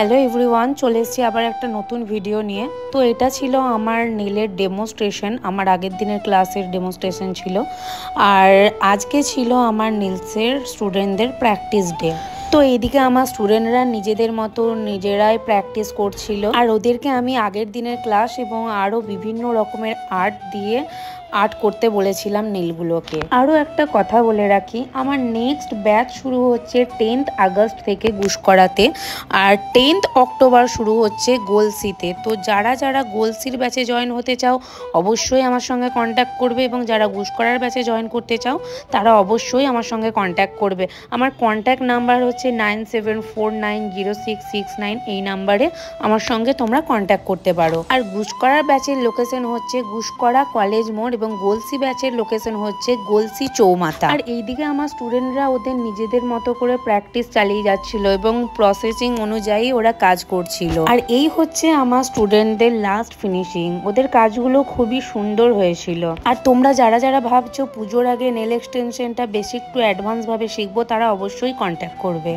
Hello everyone, চলে এসেছি আবার একটা নতুন ভিডিও নিয়ে। তো এটা ছিল আমার নীলের ডেমোস্ট্রেশন, আমার আগের দিনের ক্লাসের ডেমোস্ট্রেশন ছিল। আর আজকে ছিল আমার নীলসের স্টুডেন্টদের প্র্যাকটিস ডে। তো এইদিকে আমার স্টুডেন্টরা নিজেদের মতো নিজেরাই প্র্যাকটিস করছিল, আর ওদেরকে আমি আগের দিনের ক্লাস এবং আরও বিভিন্ন রকমের আর্ট দিয়ে আর্ট করতে বলেছিলাম নীলগুলোকে। আরও একটা কথা বলে রাখি, আমার নেক্সট ব্যাচ শুরু হচ্ছে 10th আগস্ট থেকে গুসকরাতে, আর 10th অক্টোবর শুরু হচ্ছে গোলসিতে। তো যারা যারা গোলসির ব্যাচে জয়েন হতে চাও অবশ্যই আমার সঙ্গে কন্ট্যাক্ট করবে, এবং যারা গুসকরার ব্যাচে জয়েন করতে চাও তারা অবশ্যই আমার সঙ্গে কন্ট্যাক্ট করবে। আমার কন্ট্যাক্ট নাম্বার হচ্ছে 97490669, এই নাম্বারে আমার সঙ্গে তোমরা কন্ট্যাক্ট করতে পারো। আর গুসকরার ব্যাচের লোকেশন হচ্ছে গুসকরা কলেজ মোড়, এবং গোলসি ব্যাচের লোকেশন হচ্ছে গোলসি চৌমাথা। আর এইদিকে আমার স্টুডেন্টরা ওদের নিজেদের মতো করে প্র্যাকটিস চালিয়ে যাচ্ছিল এবং প্রসেসিং অনুযায়ী ওরা কাজ করছিল। আর এই হচ্ছে আমার স্টুডেন্টদের লাস্ট ফিনিশিং। ওদের কাজগুলো খুবই সুন্দর হয়েছিল। আর তোমরা যারা যারা ভাবছো পুজোর আগে নেল এক্সটেনশনটা বেশি একটু অ্যাডভান্স ভাবে শিখবো, তারা অবশ্যই কন্ট্যাক্ট করবে।